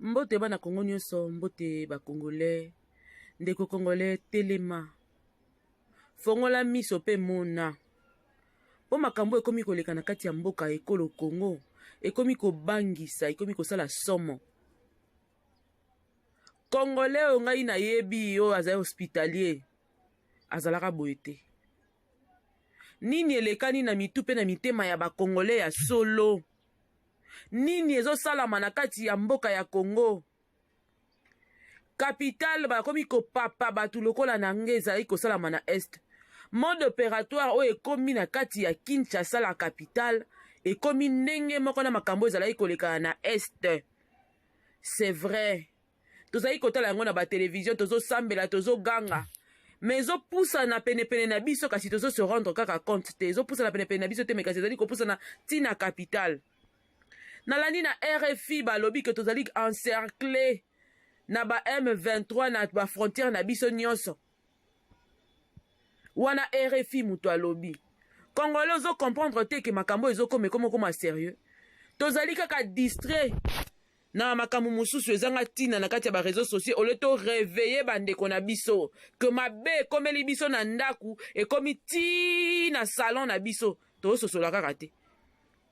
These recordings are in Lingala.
Mbote bana Kongo nyonso, mbote ba Congolais, ndeko Congolais telema. Fongola miso pe mona. Po makambo ekomi koleka na kati ya mboka ekolo Kongo, ekomi kobangisa, ekomi kosala somo. Congolais o ngai na yebi yo azali hospitalier, azalaka boye te. Nini elekani na mitu pe na mitema ya ba Congolais ya solo? Nini ezosalama na kati ya mboka ya Congo? Capital bakomi kopapa batu lokola na nge ezali kosalama na est. Mode opératoire o ekomi na kati ya Kinshasa la capitale, ekomi ndenge moko na makambo ezalaki koleka na est. C'est vrai. Tozali kotala yango na ba télévision, tozo sambela, tozo ganga. Mais ezo poussa na pene na biso kasi tozo se rendre kaka compte te. Ezo poussa na pene na biso te mais kasi ezali ko poussa na tina capitale. Nalandi na RFI balobi que tozali encerclé na ba M23 na ba frontière na biso nyonso. Wana RFI mutu alobi. Congolais ozo comprendre te que makambo ezo koma sérieux. Tozali kaka distrait na makambo mususu ezanga tina na kati ya ba réseaux sociaux ole to réveiller bandeko na biso que mabe komeli biso na ndaku e komi tina salon na biso to sosola kaka te.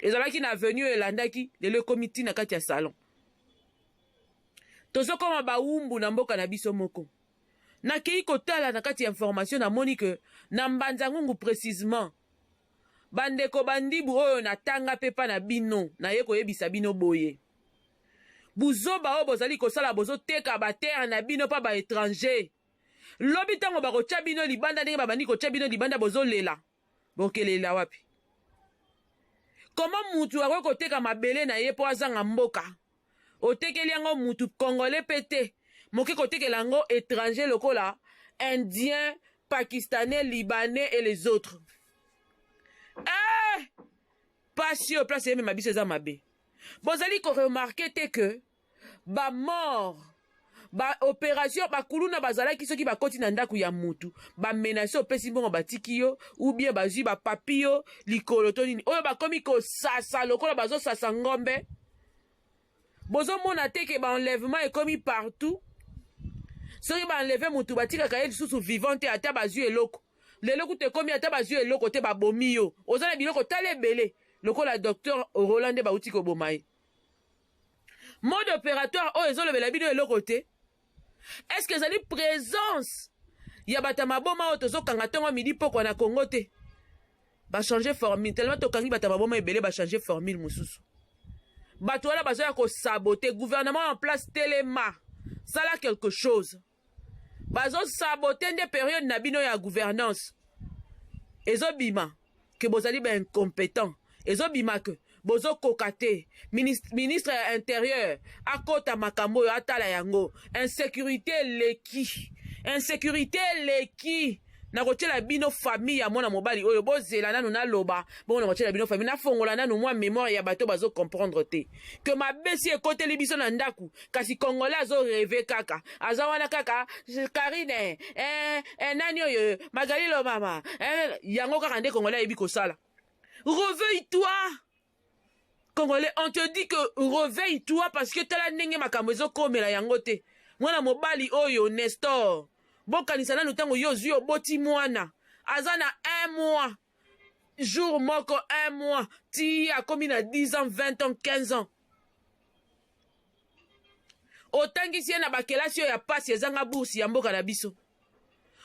Ezalaki na avenue elandaki lelo komi tina kati ya salon. Tozo koma baumbu na mboka na biso moko. Na kei kotala na kati ya information na moni que na Mbanzangungu précisément bandeko bandibu oyo na tanga pepa na bino na ye koyebisa bino boye. Buzoba o bozali kosala bozo teka ba terre na bino pa ba étranger. Lobi tango ba kocha bino libanda ndenge babandi kocha bino libanda bozo lela. Bokelela wapi? Comment mutu ako koteka mabele na ye po azanga mboka? Otekeli yango mutu Congolais pete. Moke kotekela yango étranger lokola Indien, Pakistanais, Libanais et les autres. Pas sûr place yeme mabiso za mabe. Bozali ko remarquer te que ba mort ba opération ba kuluna bazalaki soki ba koti na ndaku ya mutu ba menace opesi mbongo batiki yo ou bien bazwi ba papio likolo to nini oyo bakomi ko sasa lokola bazo sasa ngombe. Bozo mona te ke ba enlèvement ekomi partout. Soki ba enlever mutu batika ka ye susu vivante ata bazwi eloko. Leloko te komi ata bazwi eloko te ba bomi yo. Ozana biloko tale belé. Lokola docteur Rolande bauti ko bomaye. Mode opératoire o ezolobela bino eloko te. Est-ce que ezali présence ya bata maboma o tozo kanga tongo midi poko na Congo te? Ba changer formule tellement to kangi bata maboma ebele ba changer formule mususu. Bato wala bazo ya ko saboter gouvernement en place telema. Sala quelque chose. Bazo saboter des périodes na bino ya gouvernance. Ezobima que bozali ba incompétent. Ezobima que bozo kokate ministre ya intérieur akota makambo yo atala yango insécurité leki na kotiela bino famille ya mwana mobali oyo bozela nanu na loba bona kotiela bino famille na fongola nanu mwa mémoire ya bato bazo comprendre te que mabesi ekoteli biso na ndaku kasi Congolais azo rêver kaka azawana kaka Karine nani oyo Magalilo mama yango kaka nde Congolais yebi kosala. Réveille-toi Congolais, on te dit que réveille-toi parce que tala ndenge makambo ezokomela yango te. Mwana mobali oyo Nestor. Bokanisa nanu tango yo zwi oboti mwana. Azana 1 mois. Jour moko 1 mois. Ti akomi na 10 ans, 20 ans, 15 ans. Otangisi na bakelasi ya pasi ezanga bourse ya mboka na biso.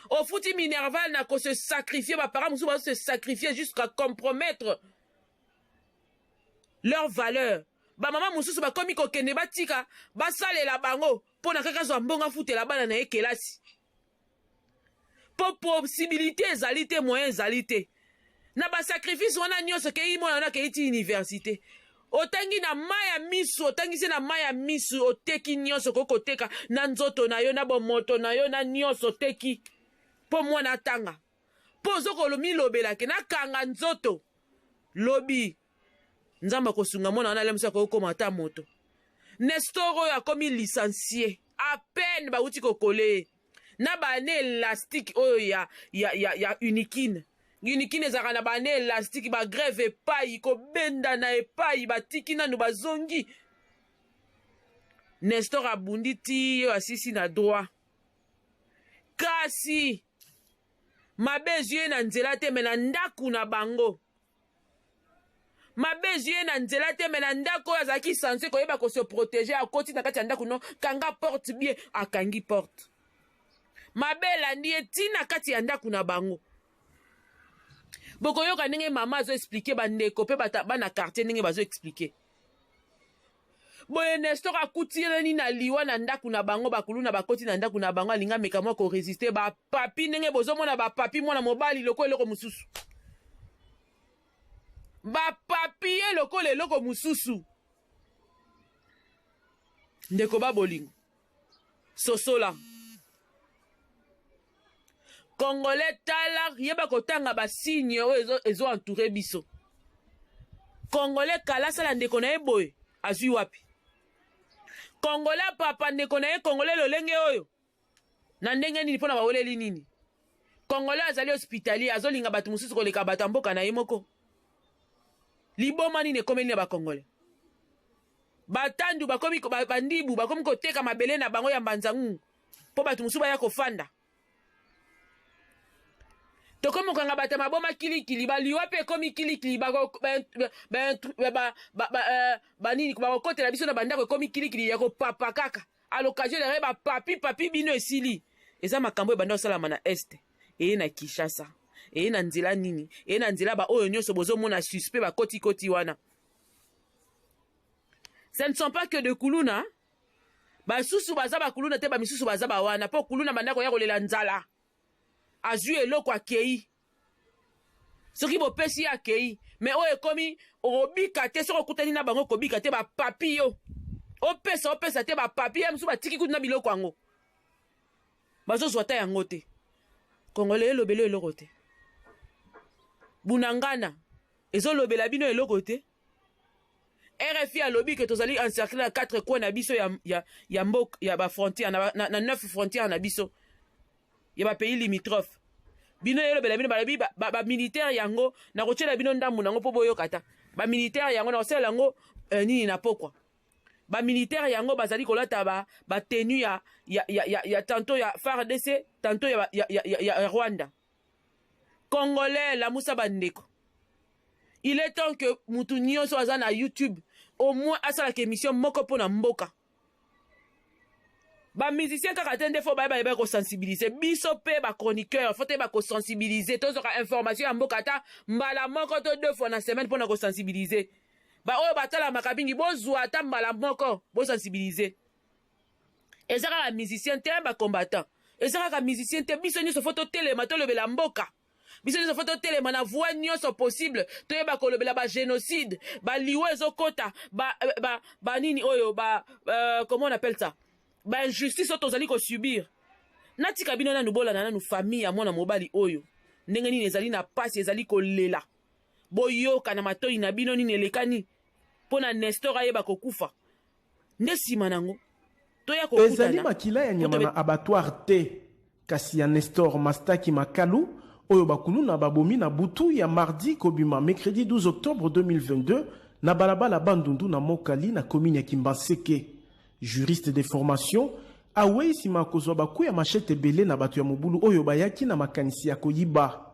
Ofuti Minerval na ko se sacrifier ba parents musu ba se sacrifier jusqu'à compromettre leur valeur. Ba maman mususu ba komi ko kende batika ba salela bango pona kaka zo mbonga futela bana na ekelasi. Po possibilité ezalité moyen ezalité. Na ba sacrifice wana nyonso ke imona na ke iti université. Otangi na maya misu, otangisi na maya misu oteki nyonso koko teka na nzoto na yo na bomoto na yo na nyonso teki. Po mwana tanga. Po zoko lo milobela ke na kanga nzoto. Lobi. Nzamba kosunga mwana wana lemsa ko komata moto. Nestor oyo akomi licencié. À peine ba uti kokole. Na ba ne élastique oyo ya Unikine. Unikine ezaka na ba ne élastique ba grève epai ko benda na epai ba tiki nanu bazongi. Nestor abundi ti yo asisi na droit kasi mabe ezwi na nzela te me na ndaku na bango mabe ezwi na nzela te me na ndako oyo azalaki sanse koyeba ko se protéger akoti na kati ya ndako no kanga porte bien akangi porte mabe elandi ye ntina kati ya ndako na bango bokoyoka ndenge mama azo explike bandeko mpe bana quartier ndenge bazo explike boye Nestor akutirani na liwa na ndako na bango bakulu na bakoti na ndako na bango alinga meka mwa koresiste bapapi ndenge bozomona bapapi mwana mobali loko eloko mosusu bapapi ye lokola eloko mosusu ndeko babolingo sosola Congolais tala yeba kotanga basigne oyo ezo entouré biso Congolais kalasa la ndeko na ye boye azwi wapi Congolais papa ndeko na ye Congolais lolenge oyo na ndenge nini mpona bawoleli nini Congolais azali hospitalier azolinga bato mosusu koleka bato mboka na ye moko liboma nini ekomeli na bakongolais batandu bakomi bandibu bakomi koteka mabele na bango ya mbanzangu mpo bato mosusu baya kofanda tokomi kokanga bato maboma kilikili baliwa mpe ekomi kilikili banini bakokotela biso na bandako ekomi kilikili ya kopapa kaka a l'occasion de papi bino esili eza makambo ebanda kosalama na este eye na Kinshasa eye na nzela nini eye na nzela baoyo nyonso bozomona suspect bakotikoti wana ce ne sont pas que de kuluna basusu baza bakuluna te bamisusu baza bawana mpo kuluna bandako ya kolela nzala azwi eloko akei soki bopesi ye akei me oyo ekomi okobika te soki okutani na bango okobika te bapapi yo opesa te bapapi ye mosusu batiki kutu na biloko yango bazozwa ta yango te Congolais elobela eloko te bunangana ezolobela bino eloko te RFI alobi ke tozali encercler na 4 coins na biso ya mboka ya ba frontière na 9 frontières na biso ya ba pays limitrophe bino elobela bino balabi ba militaire yango na kochela bino ndambu nango po boyoka ta ba militaire yango na kosala yango nini na pokwa ba militaire yango bazali kolata ba tenue ya tantôt ya FARDC tantôt ya Rwanda Congolais la musa bandeko il est temps que mutu nyonso aza na YouTube au moins asalaka émission moko mpo na mboka bamusicien kaka te nde fo bayeba kosensibilize biso mpe bachroniqueur fo te bakosensibilize tozoka information ya mboka ata mbala moko to 2 fois na semaine mpo na kosensibilize baoyo batalamaka mingi bozwa ata mbala moko bosensibilize eza kaka musicien te bacombattant eza kaka musicien te biso nyonso fo totelema tolobela mboka biso nyonso fo totelema na voix nyonso possible toyeba kolobela bagénocide baliwa ezokota banini oyo comment on appelle ça injustice oyo tozali kosubir natika bino nanu bolana nanu famille ya mwana mobali oyo ndenge nini ezali na pasi ezali kolela boyoka na matoi na bino nini elekani mpo na Nestor ayeba kokufa nde nsima nango toya kokutana ezali makila ya nyama na abattoir te kasi ya Nestor Mastaki Makalu oyo bakulu na babomi na butu ya mardi kobima mercredi 12 octobre 2022 na balabala Bandundu na Mokali na commune ya Kimbanseke. Juriste de formation awei sima kozwa baku ya machete belé na batu ya mobulu oyo bayaki na makanisi ya koyiba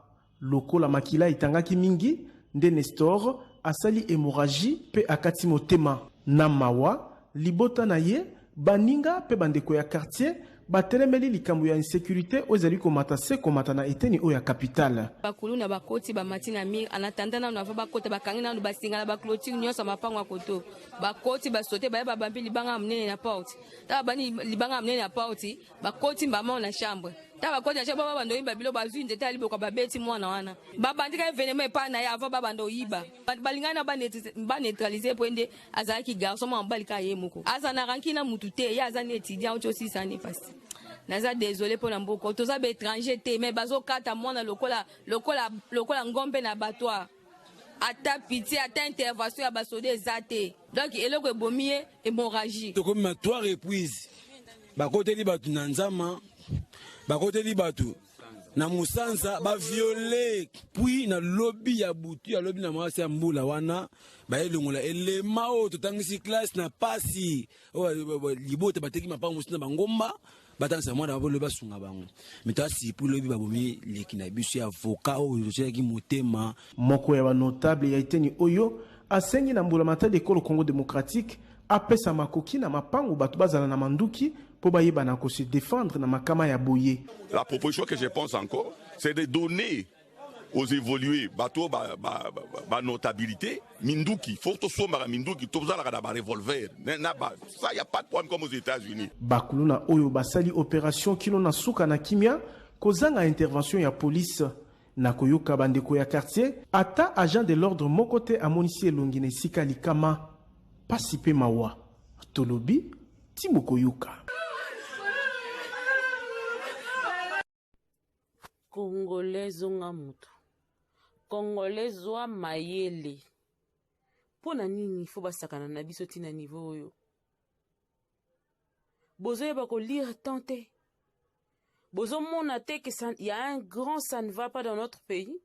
lokola makila itangaki mingi nde Nestor asali hémorragie pe akati motema na mawa libota na ye baninga pe bandeko ya quartier batelemeli likambo ya insécurité ozali komata se komata na eteni oyo ya capitale bakulu na bakoti ba matina mir anatandana na bakota bakangi na basinga na baklotire nyonso mapango ya koto bakoti basote ba bambi libanga mnene na porte ta bani libanga mnene na porte bakoti mbama na chambre ta bakoti na chambre baba ndo yimba bilo bazwi ndeta libo kwa babeti mwana wana babandika événement pa na ya baba ndo yiba balingana ba neutraliser pwende azaki garçon mo balika yemuko azana rankina mututé ya azana étudiant ocho 6 ans passé naza désolé pour l'amboko toza ba étranger te mais bazo kata mwana lokola ngombe na battoir ata pitié ata intervention ya basode ezate donc eloko ebomie hémorragie to comme matoire épuise bakoteli batu na nzama bakoteli batu na Musanza ba violer puis na lobby ya butu ya lobby na mwasi ya mbula wana ba elongola elema o totangisi classe na pasi libote bateki mapa musina bangomba batansa mwana babo loba sunga bango mitasi pour lobby babomi lekina biso ya avocat o yoselaki motema moko ya ba notable ya iteni oyo asengi na mbula matali ekolo Congo démocratique apesa makoki na mapango bato bazala na manduki po bayeba na ko se défendre na makama ya boye. La proposition que je pense encore, c'est de donner aux évolués bateau ba notabilité minduki faut to somba minduki to zala ka ba revolver ça y a pas de problème comme aux États-Unis. Bakuluna oyo basali opération kilo na suka na kimia kozanga intervention ya police na koyoka bandeko ya quartier ata agent de l'ordre mokote amonisi elongine sika likama pasipe mawa tolobi Timoko Yuka. Congolais zonga mutu. Congolais zwa mayele. Pona nini fo basakana na biso tina niveau oyo. Bozo yeba ko lire tante. Bozo mona te que il y a un grand ça ne va pas dans notre pays.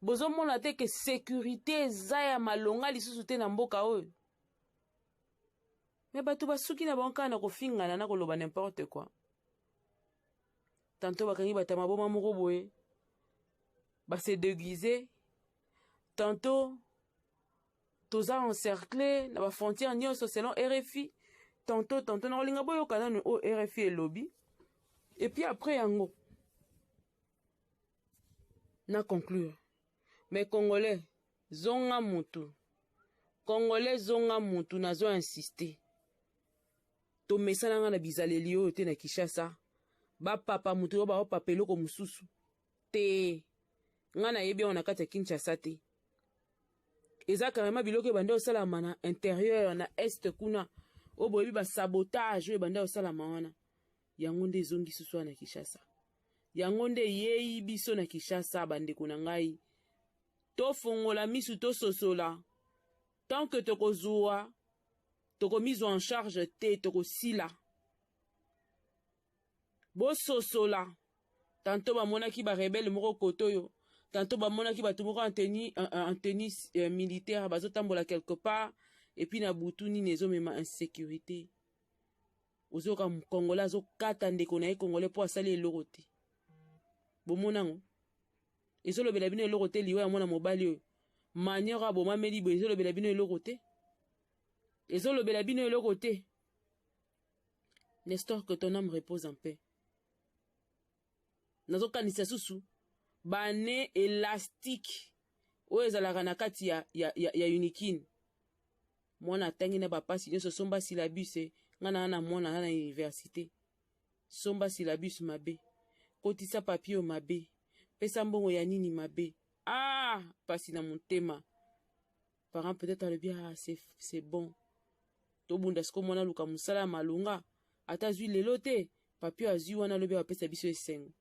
Bozo mona te que sécurité zaya malonga lisusu te na mboka oyo. Mais bato basuki na banka na kofingana na koloba n'importe quoi. Tantôt bakangi batama boma moko boye. Ba se déguiser. Tantôt toza encerclé na ba frontière nyonso selon RFI. Tantôt na olinga boyo kana o RFI et lobby. Et puis après yango na conclure. Mais Congolais zonga mutu. Congolais zonga mutu nazo insister. To mesana nga na bizaleli oyo te na Kinshasa ba papa mutu ba papa eloko mususu te nga na yebi on kati ya Kinshasa te eza carrément biloko bande osalama na intérieur na est kuna oboyebi ba sabotage oyo bande osalama wana yango nde ezongi susu na Kinshasa yango nde yeyi biso na Kinshasa bande kuna ngai to fongola misu to sosola tant que tokozua toko mise en charge te toko sila bo sosola tantôt ba mona ki ba rebelle moko kotoyo tantôt ba mona ki ba tumoko en tennis militaire bazo tambola quelque part et puis na butu ni nezo mema insécurité ozo ka Congolais zo kata ndeko na Congolais po asali eloko te bo monango ezolo bela bino eloko te liwa ya mona mobali oyo manière abo mameli bo ezolo bela bino eloko te ezolo bela bino eloko te. Nestor, que ton âme repose en paix. Nazo kanisa susu bane élastique oyo ezalaka na kati ya unikin mwana atangi na bapasi nyonso somba syllabus ngana na mwana na université somba syllabus mabe kotisa papier mabe pesa mbongo ya nini mabe pasi na motema parent peut-être le bien c'est bon to bunda sko mwana luka musala malunga ata zui lelo te papier azui wana lobi apesa biso esengo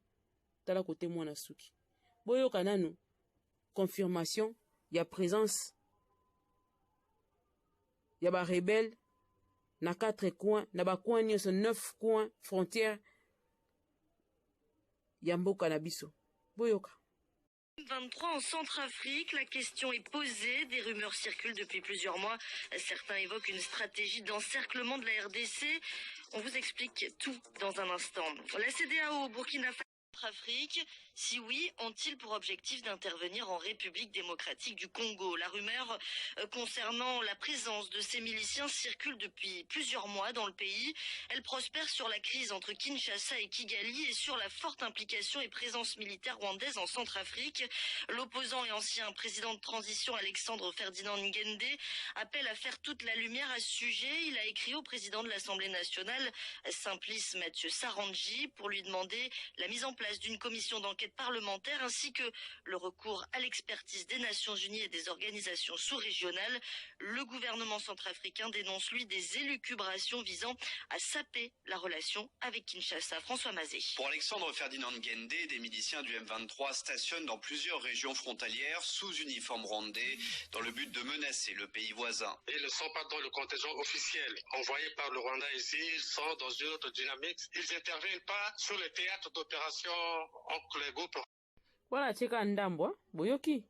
tala kote mwana suki boyo kanano confirmation ya présence ya ba rebelle na 4 coins na ba coins nyonso 9 coins frontière ya mboka na biso boyoka. 23 en Centrafrique, la question est posée, des rumeurs circulent depuis plusieurs mois, certains évoquent une stratégie d'encerclement de la RDC, on vous explique tout dans un instant. La CEDEAO, Burkina Faso, Centrafrique, si oui, ont-ils pour objectif d'intervenir en République démocratique du Congo? La rumeur concernant la présence de ces miliciens circule depuis plusieurs mois dans le pays. Elle prospère sur la crise entre Kinshasa et Kigali et sur la forte implication et présence militaire rwandaise en Centrafrique. L'opposant et ancien président de transition Alexandre Ferdinand Ngende appelle à faire toute la lumière à ce sujet. Il a écrit au président de l'Assemblée nationale, Simplice Mathieu Sarandji, pour lui demander la mise en place d'une commission d'enquête parlementaire ainsi que le recours à l'expertise des Nations Unies et des organisations sous-régionales. Le gouvernement centrafricain dénonce lui des élucubrations visant à saper la relation avec Kinshasa. François Mazet. Pour Alexandre Ferdinand Ngende, des miliciens du M23 stationnent dans plusieurs régions frontalières sous uniforme rwandais dans le but de menacer le pays voisin. Ils ne sont pas dans le contingent officiel envoyé par le Rwanda ici, ils sont dans une autre dynamique. Ils n'interviennent pas sur les théâtres d'opération les groupes. Voilà, cheka ndambwa, boyoki.